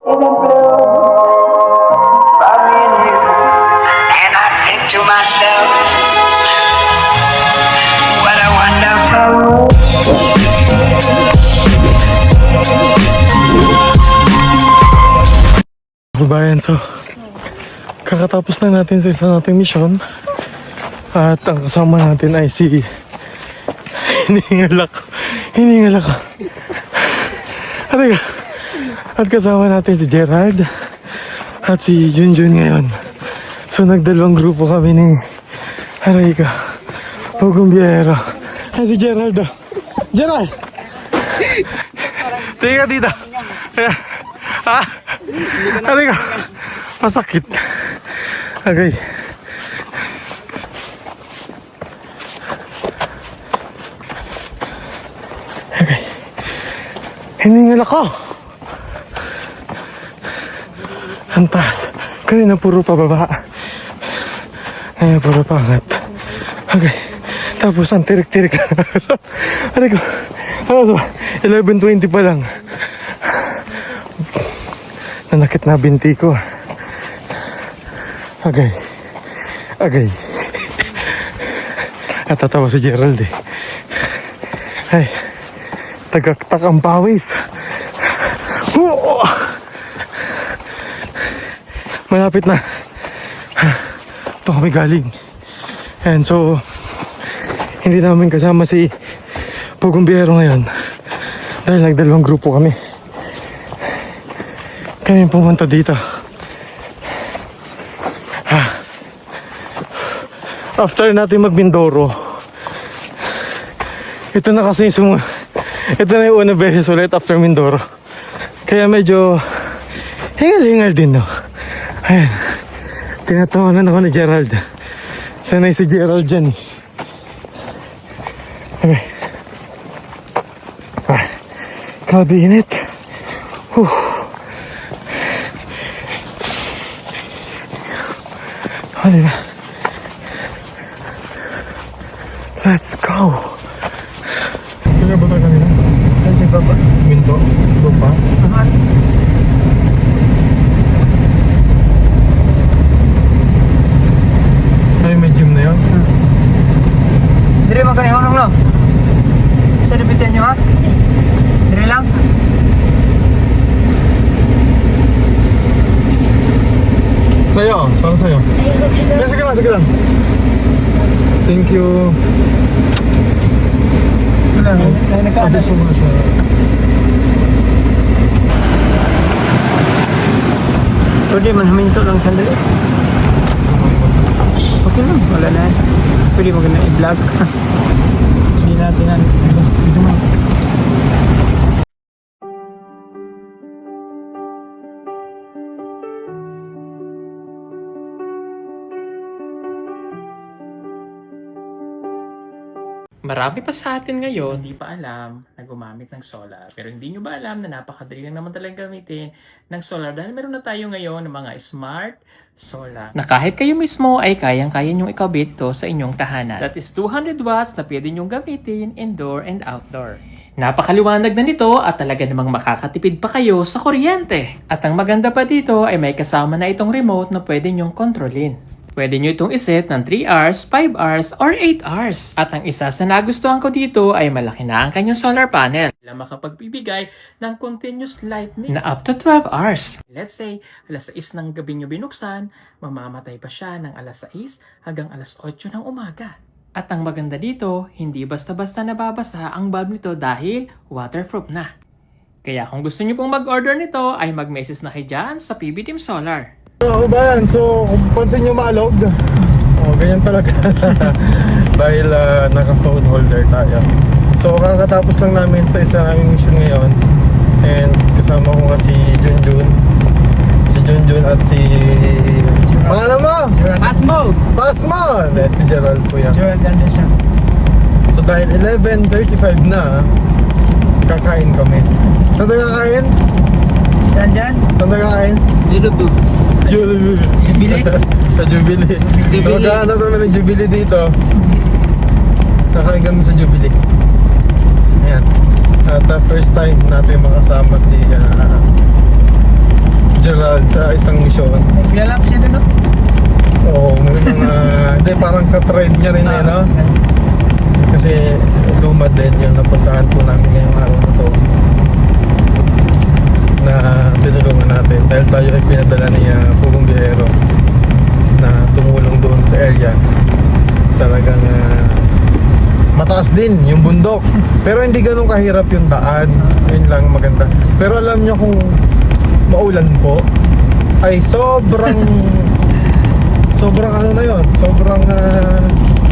And I think to myself, what a wonderful world. Bayan, so kakatapos na natin sa isa nating misyon at ang kasama natin ay si hiningal ako Halika. At kasama natin si Gerald at si Junjun ngayon. So nagdalawang grupo kami ni Harika Pugong Biyero. Ay si Gerald daw. Gerald! Tingnan dito. Ha? Halika. Masakit. Okay. Okay. Hiningal ako. Ang taas. Kanina puro pababa. Ngayon puro pangat. Okay. Tapos ang tirik-tirik. Halika. Ano ba? 11:20 pa lang. Nanakit na binti ko. Okay. Natatawa si Gerald eh. Ay, tagaktak ang pawis. Malapit na. Ito kami galing. And so, hindi namin kasama si Pugong Biyero ngayon. Dahil nagdalawang grupo kami. Kami pumunta dito. After natin mag-Mindoro, ito na kasi ito na yung unang beses ulit after Mindoro. Kaya medyo hingal-hingal din, no? Ayan. Tinatawanan ako ni Gerald. Sanay si Gerald dyan, eh. Okay. Grabe init. Diba? Let's go. Sino ba tayo kanina? Saan ba ba? Minto? Ito pa? Ay, may gym na yun? Dire magkanihonong no? Sa nabitin nyo ha? Dire lang? Sa'yo, para sa'yo. Sige lang. Thank you. Wala, nagkaasas mo nga siya. Pwede man huminto lang sandali. Okay lang, wala na. Pwede mo ganda i-vlog. Hindi natin na. Dito mo. Marami pa sa atin ngayon hindi pa alam na gumamit ng solar. Pero hindi nyo ba alam na napakadali lang naman talagang gamitin ng solar dahil meron na tayo ngayon ng mga smart solar. Na kahit kayo mismo ay kayang-kaya nyong ikabit to sa inyong tahanan. That is 200 watts na pwede nyong gamitin indoor and outdoor. Napakaliwanag na nito at talaga namang makakatipid pa kayo sa kuryente. At ang maganda pa dito ay may kasama na itong remote na pwede nyong kontrolin. Pwede nyo itong iset ng 3 hours, 5 hours, or 8 hours. At ang isa sa nagustuhan ko dito ay malaki na ang kanyang solar panel na makapagbibigay ng continuous lightning na up to 12 hours. Let's say, alas 6 ng gabi nyo binuksan, mamamatay pa siya ng alas 6 hanggang alas 8 ng umaga. At ang maganda dito, hindi basta-basta nababasa ang bulb nito dahil waterproof na. Kaya kung gusto nyo pong mag-order nito, ay mag-message na kayo dyan sa PB Team Solar. Ako ba yan? So, kung pansin nyo malog, ganyan talaga. Dahil naka-phone holder tayo. So, kakatapos lang namin sa isa naming mission ngayon. And kasama ko nga si Junjun. Si Junjun at si... Pangalan mo? Pasmo! Hindi, si Gerald po yan. Gerald ganda siya. So, dahil 11:35 na, kakain kami. Saan tayo kakain? Saan dyan? Saan tayo kakain? Jubilee? Sa Jubilee. So magkahanap kami ng Jubilee dito. Kakain kami sa Jubilee. Ayan. At first time natin makasama si Gerald sa isang misyon. Naglalap siya doon, no? Oo, may mga, hindi, parang ka-tribe niya rin eh, no? Kasi lumad din yung napuntahan po namin ngayong araw na to, na tinulungan natin dahil tayo ay pinadala ni Pugong Biyahero na tumulong doon sa area. Talagang mataas din yung bundok, pero hindi ganun kahirap yung daan. Yun lang maganda. Pero alam nyo kung maulan po ay sobrang ano na yun, sobrang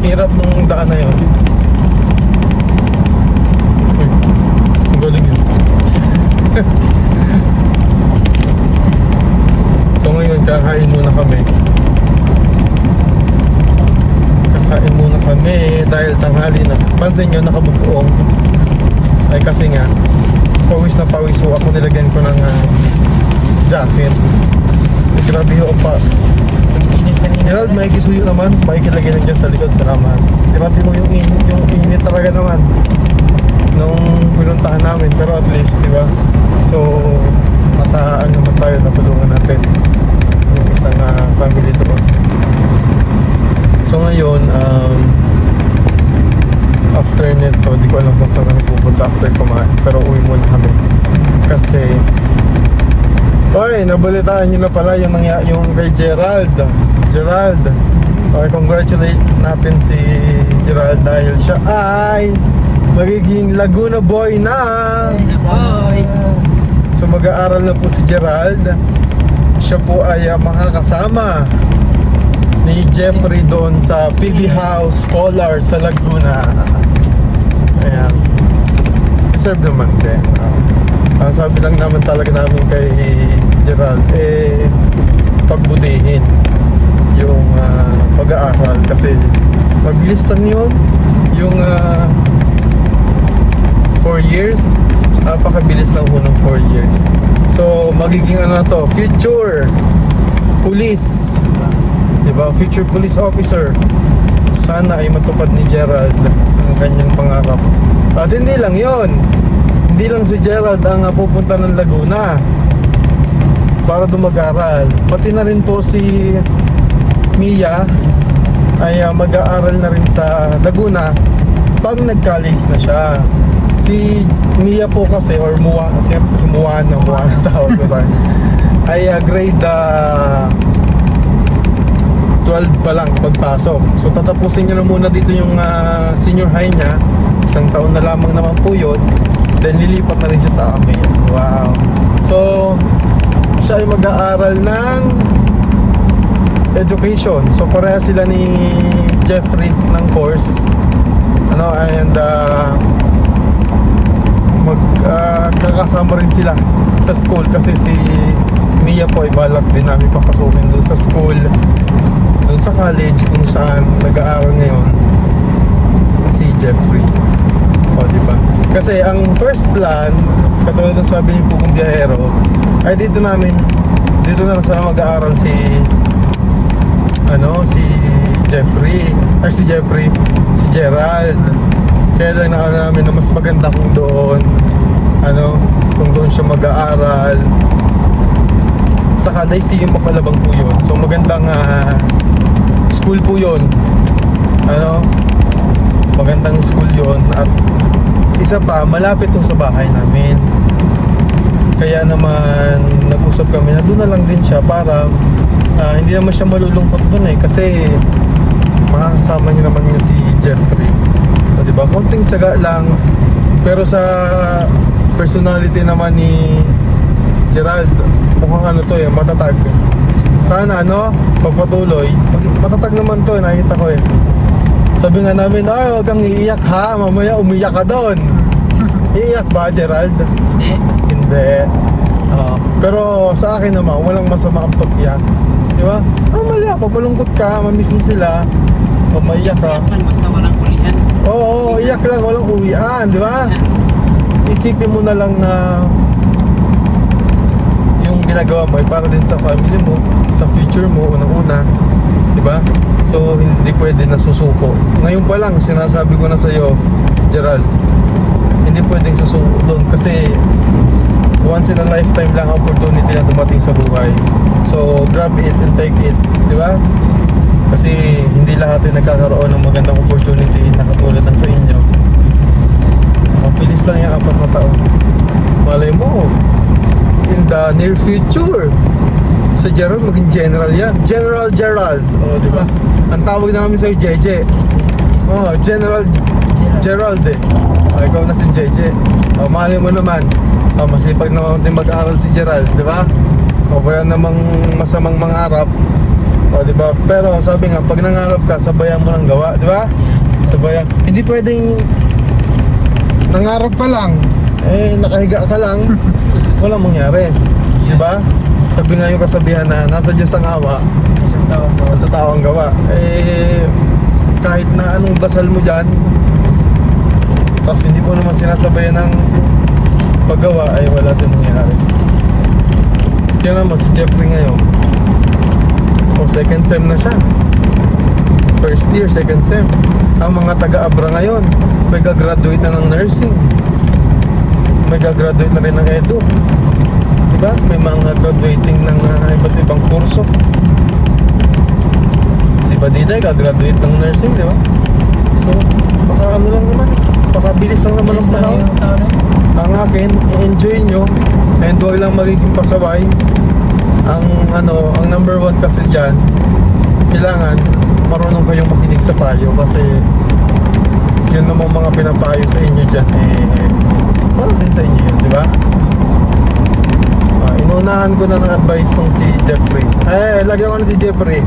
hirap nung daan na yun. Uy, ang galing yun. So ngayon kakain muna kami dahil tanghali na. Pansin nyo, nakabubuong ay kasi nga pawis na pawis ho ako. Nilagyan ko ng jacket. Grabe ho pa. Gerald, may kisuyo naman. Makikilagay lang dyan sa likod. Salamat. Grabe mo yung init talaga naman nung pinuntahan namin. Pero at least, di ba? So, nakaan naman tayo. Natulungan natin yung isang family doon. So ngayon, after nito, di ko alam kung saan kami pupunta after kumain. Pero uwi muna kami. Kasi, oy, nabalitaan nyo na pala yung kay Gerald. Okay, congratulate natin si Gerald dahil siya ay magiging Laguna boy na. Boy! So mag-aaral na po si Gerald. Siya po ay makakasama ni Jeffrey doon sa PB House Scholar sa Laguna. Ayan. Deserve naman din. Ang sabi lang naman talaga namin kay Gerald, pagbutihin yung pag-aaral kasi mabilis lang yun. Yung 4 years, napakabilis lang ho ng 4 years. So magiging ano to, future police, diba? Future police officer. Sana ay matupad ni Gerald ang kanyang pangarap. At hindi lang yon, hindi lang si Gerald ang pupunta ng Laguna para dumag-aral, pati na rin po si Mia ay mag-aaral na rin sa Laguna pag nag-college na siya. Si Mia po kasi, or si Muano tawag ko sa kanya, ay grade 12 pa lang pagpasok. So tatapusin niya na muna dito yung senior high niya. Isang taon na lamang naman po yun. Then lilipat na rin siya sa amin. Wow. So siya ay mag-aaral ng education. So pareha sila ni Jeffrey ng course. And magkakasama rin sila sa school kasi si Mia po ay balak din namin papasukin doon sa school, doon sa college kung saan nag-aaral ngayon si Jeffrey. O diba? Kasi ang first plan, katulad ng sabi ni Pugong Biyahero, ay dito na sana mag-aaral si Gerald. Kaya lang namin na mas maganda kung doon siya mag-aaral sa Lyceum of Alabang po yun. So magandang school po yun. Magandang school yun. At isa pa, malapit to sa bahay namin. Kaya naman nag-usap kami na doon na lang din siya para hindi naman siya malulungkot doon kasi makakasama niya naman niya si Jeffrey. So, diba? Konting tiyaga lang. Pero sa personality naman ni Gerald, mukhang matatag. Sana pagpatuloy, matatag naman to, nakita ko Sabi nga namin, huwag kang iiyak ha, mamaya umiyak ka doon. Iiyak ba, Gerald? Hindi. Pero sa akin naman, walang masama ang pag-iyak. Diba? Mali ako, malungkot ka, mamiss mo sila, maiyak ka. Iyak lang, basta walang ulian. Oo, iyak lang, walang uwian, diba? Isipin mo na lang na yung ginagawa mo ay para din sa family mo, sa future mo, unang-una, diba? So hindi pwede na susuko. Ngayon pa lang sinasabi ko na sa'yo, Gerald, hindi pwedeng susuko doon kasi once in a lifetime lang opportunity na dumating sa buhay. So grab it and take it, di ba? Kasi hindi lahat ay nagkakaroon ng magandang opportunity na katulad ng sa inyo. Mabilis lang yung 4 na taon. Malay mo, in the near future, sa Gerald maging general yan. General Gerald, oh, di ba? Ang tawag na namin sa'yo, JJ. Oh, General Gerald eh. Oh, ikaw na si JJ. Oh, malay mo naman. Oh, masipag naman din mag-aaral si Gerald, di ba? O kaya namang masamang mangarap. O, di ba? Pero sabi nga, pag nangarap ka, sabayan mo ng gawa, di ba? Sabayan. Hindi pwedeng nangarap ka lang, eh nakahiga ka lang, walang mangyari. Di ba? Sabi nga yung kasabihan na nasa Diyos ang awa, nasa tao ang gawa. Eh, kahit na anong dasal mo dyan, tapos hindi mo naman sinasabayan ng paggawa, ay wala din mangyari. Tingnan mo si Jeffrey ngayon. O, second sem na siya. First year, second sem. Ang mga taga-abra ngayon, may gagraduate na ng nursing. May gagraduate na rin ng edu. Diba? May mga graduating ng iba't ibang kurso. Si Badiday, gagraduate ng nursing, diba? So, baka ano lang naman. Baka bilis lang naman ang panahon. Ang akin, i-enjoy nyo. And huwag lang magiging pasaway. Ang number 1 kasi dyan, kailangan marunong kayong makinig sa payo kasi yun namang mga pinapayo sa inyo dyan para din sa inyo yun, di ba? Inuunahan ko na ng advice tong si Jeffrey. Lagyan ko na si Jeffrey,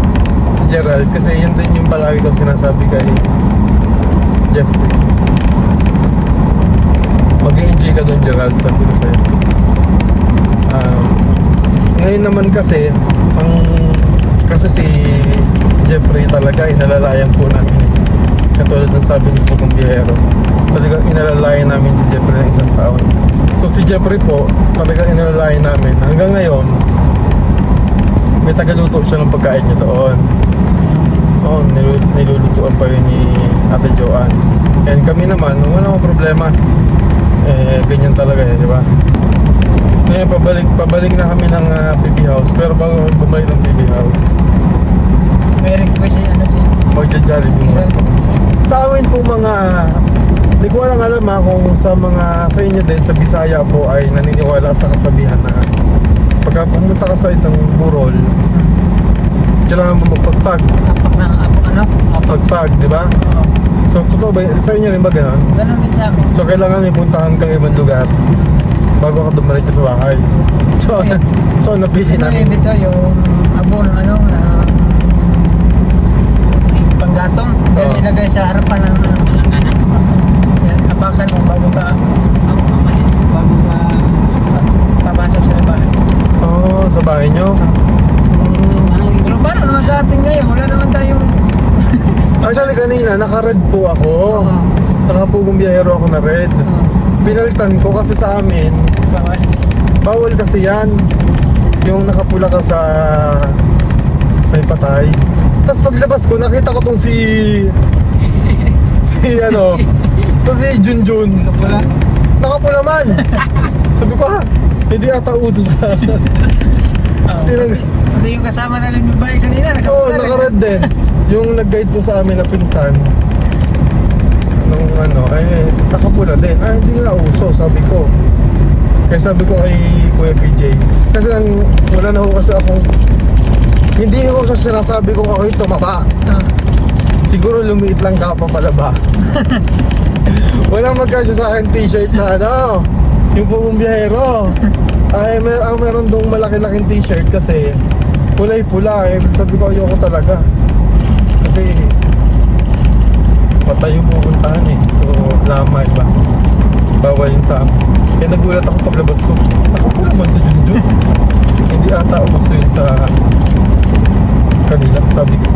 si Gerald, kasi yun din yung palagi kong sinasabi kay Jeffrey. Mag-enjoy ka doon, Gerald, sabi ko sa'yo. Ngayon naman kasi kasi si Jeffrey talaga inalalayan po namin, katulad ng sabi ni Pugong Biyahero, talagang inalalayan namin si Jeffrey ng isang taon. So si Jeffrey po talagang inalalayan namin hanggang ngayon. May tagaluto siya ng pagkain niya doon. Nilulutuan pa yun ni Ate Joanne. And kami naman, wala akong problema, ganyan talaga di ba? Ngayon, pabalik na kami ng PB House. Pero bago kami bumalik ng PB House, May request magja-Jollibee nga. Sa amin po mga, di ko alam kung sa inyo din, sa Bisaya po ay naniniwala sa kasabihan na pagka pumunta ka sa isang burol, kailangan mo magpagpag. Pagpag, di ba? So, totoo ba? Sa inyo rin ba gano'n? Ganun din sa amin. So, kailangan ipuntahan kang ibang lugar bago ka dumalit sa bahay. So napili namin. Ito yung abon na panggatong. Yan ilagay sa harapan ng yan, apakan mo bago ka umalis. Bago ka papasok sa bahay. Sa bahay nyo? Pero paano naman sa atin ngayon? Wala naman tayong Actually kanina, naka-red po ako. Nakapugong biyahero ako na red. Pinalitan ko kasi sa amin bawal kasi yan, yung nakapula ka sa may patay. Tapos paglabas ko nakita ko tong si Junjun nakapula man. Sabi ko hindi ata uso sa Ito yung kasama na lang yung bahay kanina. naka-red din. Yung nag-guide po sa amin na pinsan nakapula din. Hindi nga uso, sabi ko. Kaya sabi ko kay Kuya PJ, kasi wala na ho kasi akong, hindi ko sa sinasabi kung ako'y tumaba. Siguro lumiit lang ka pa pala ba? Walang magkasya sa akin t-shirt na yung Pugong Biyahero. Meron dong malaki-laking t-shirt kasi kulay pula. Sabi ko ayoko talaga. Kasi patay yung pupuntahan So lamay ba? Bawal yun sa amin. Kaya nagulat ako paglabas ko. Nakapula man si Junjun. Hindi ata uso yun sa kanila, sabi ko.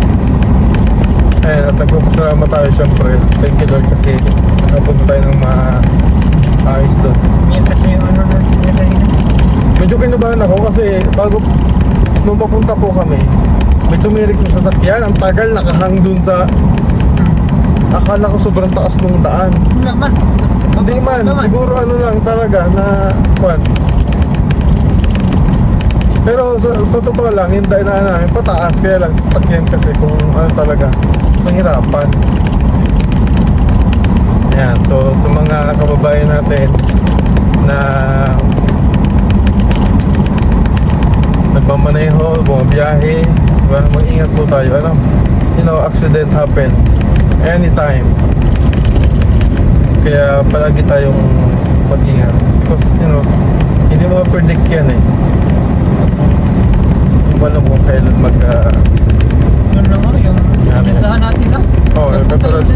At nagpapasalamat tayo syempre. Thank you Lord kasi nakapunta tayo ng maayos doon. Yan kasi yung niya kanina. Medyo kinabahan ako kasi nung papunta po kami, may tumirik na sasakyan. Ang tagal nakahang dun sa, akala ko sobrang taas nung daan. Wala man. Hindi man, siguro lang talaga na Pero sa totoo lang, yung daanan namin pataas, kaya lang sasakyan kasi kung ano talaga, mahirapan. Ayan, so sa mga kababayan natin na nagmamaneho, bumabiyahe, diba? Mag-ingat po tayo. Ano? You know, accident happen anytime. Kaya palagi tayong mag-ingat. Because, you know, hindi mo ma-predict yan eh. Hindi mo alam kung kailan Ano na nga, yung pinuntahan natin lang. Oo, katulad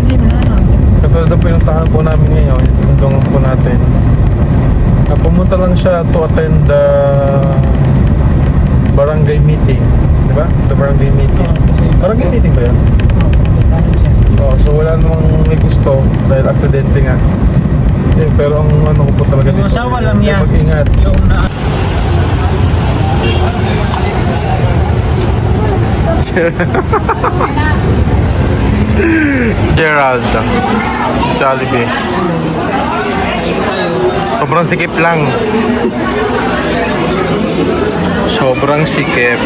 na pinuntahan po namin ngayon, itulungan po natin. Pumunta lang siya to attend the barangay meeting. Diba? The barangay meeting. Barangay meeting ba yan? So wala namang may gusto dahil aksidente nga. Pero ang ano ko po talaga dito, masawa lang yan. mag-ingat. Yung na... Gerald Jollibee. Sobrang sikip lang. Sobrang sikip.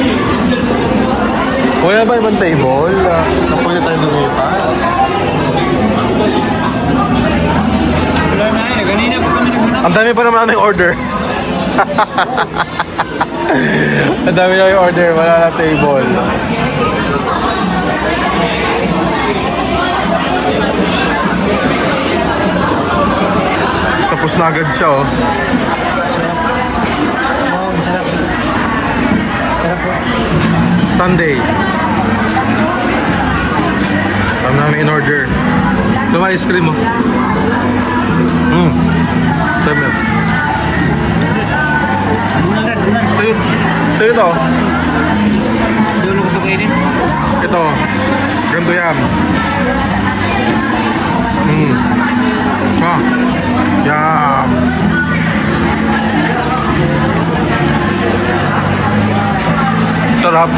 Wala ba ibang table? Napwede tayo lumipat? Wala na eh, kanina pa kami naghanap. Ang dami pa naman na order. Ang dami na yung order, wala na table. Tapos na agad siya oh. Oo, masarap. Sarap po. Sunday. Ang namin in order. Ito may ice cream mo. Tama. Sa'yo to. Dulo ko pagkainin. Ito. Ganto yan. Yum. Sarap.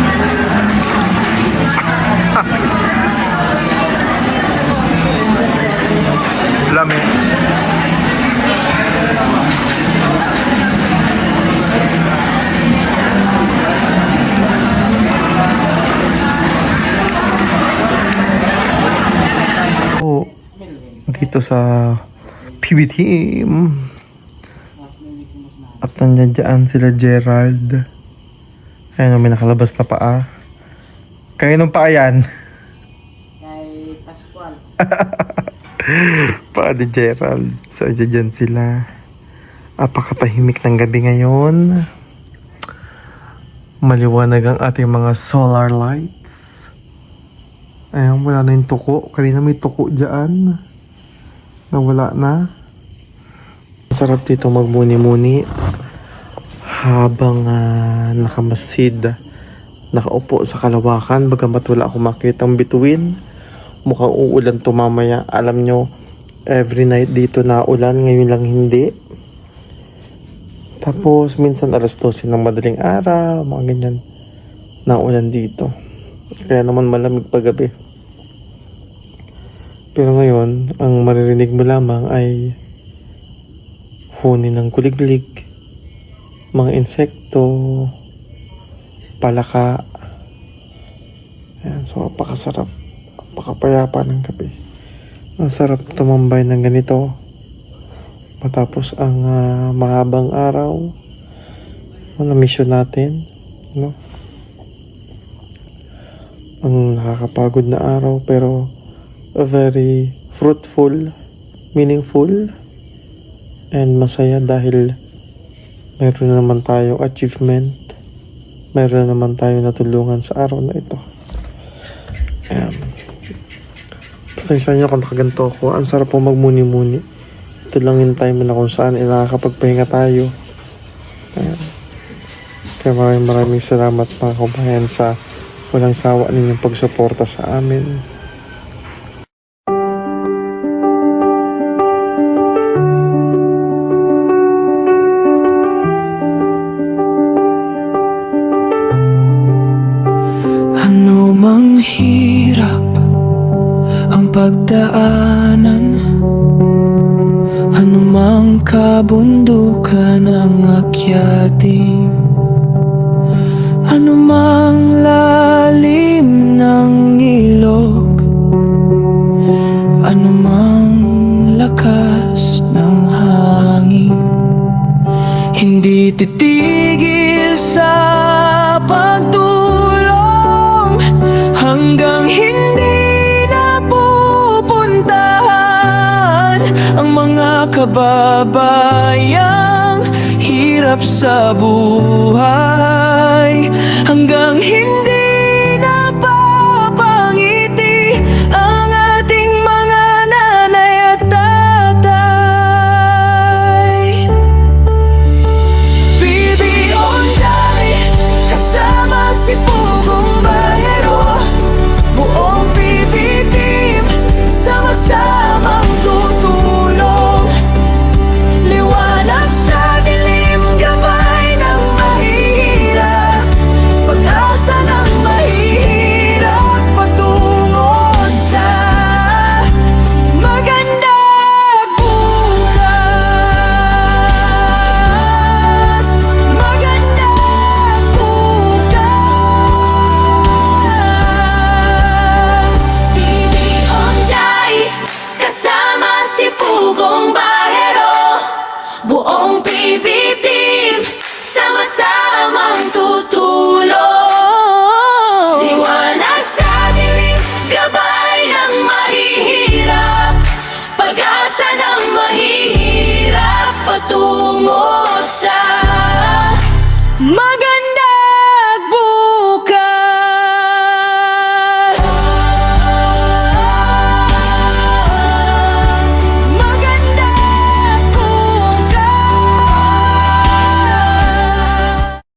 Lami. Dito sa PBTM at nandiyan dyan sila Gerald. Ayun, may nakalabas na paa. Kaya nung paa yan? Kay Pascual. Paa ni Gerald. So dyan sila. Apakatahimik ng gabi ngayon. Maliwanag ang ating mga solar lights. Ayun, wala na yung tuko. Kanina may tuko dyan. Nawala na. Sarap dito magmuni-muni habang nakamasid, nakaupo sa kalawakan. Bagamat wala akong makitang bituin, mukhang uulan to mamaya. Alam nyo, every night dito na ulan, ngayon lang hindi. Tapos minsan alas 12 ng madaling araw, mga ganyan, na ulan dito. Kaya naman malamig paggabi. Pero ngayon, ang maririnig mo lamang ay huni ng kuliglig, mga insekto, palaka. Ayan, so napakasarap, napakapayapa ng gabi. Ang sarap tumambay ng ganito matapos ang mahabang araw na mission natin, no? Ang nakakapagod na araw pero very fruitful, meaningful, and masaya dahil mayroon na naman tayong achievement, mayroon na naman tayong natulungan sa araw na ito. Pasensya nyo kung nakaganto ako. Ang sarap po magmuni-muni. Ito lang yung time na kung saan nakakapagpahinga tayo. Kaya maraming salamat mga kabayan sa walang sawa ninyong pagsuporta sa amin. Ano mang hirap ang pagdaanan, ano mang kabundukan ang akyatin, Anumang lalim ng ilog, anumang lakas ng hangin, hindi titigil sa pagtulong hanggang hindi napupuntahan ang mga kababayang hirap sa buhay, hanggang hindi napapangiti ang ating mga nanay at tatay. PBOJ, kasama si Pugong Bahero, buong PB team, sama-samang tutulong. Liwanag sa dilim, gabay ng mahihirap, pag-asa ng mahihirap, patungo sa magandang bukas. Magandang bukas. PBOJ, kasama si Pugong Bahero, buong PB team, sama-samang tutulong. Liwanag sa dilim, gabay ng mahihirap, pag-asa ng mahihirap, patungo sa maganda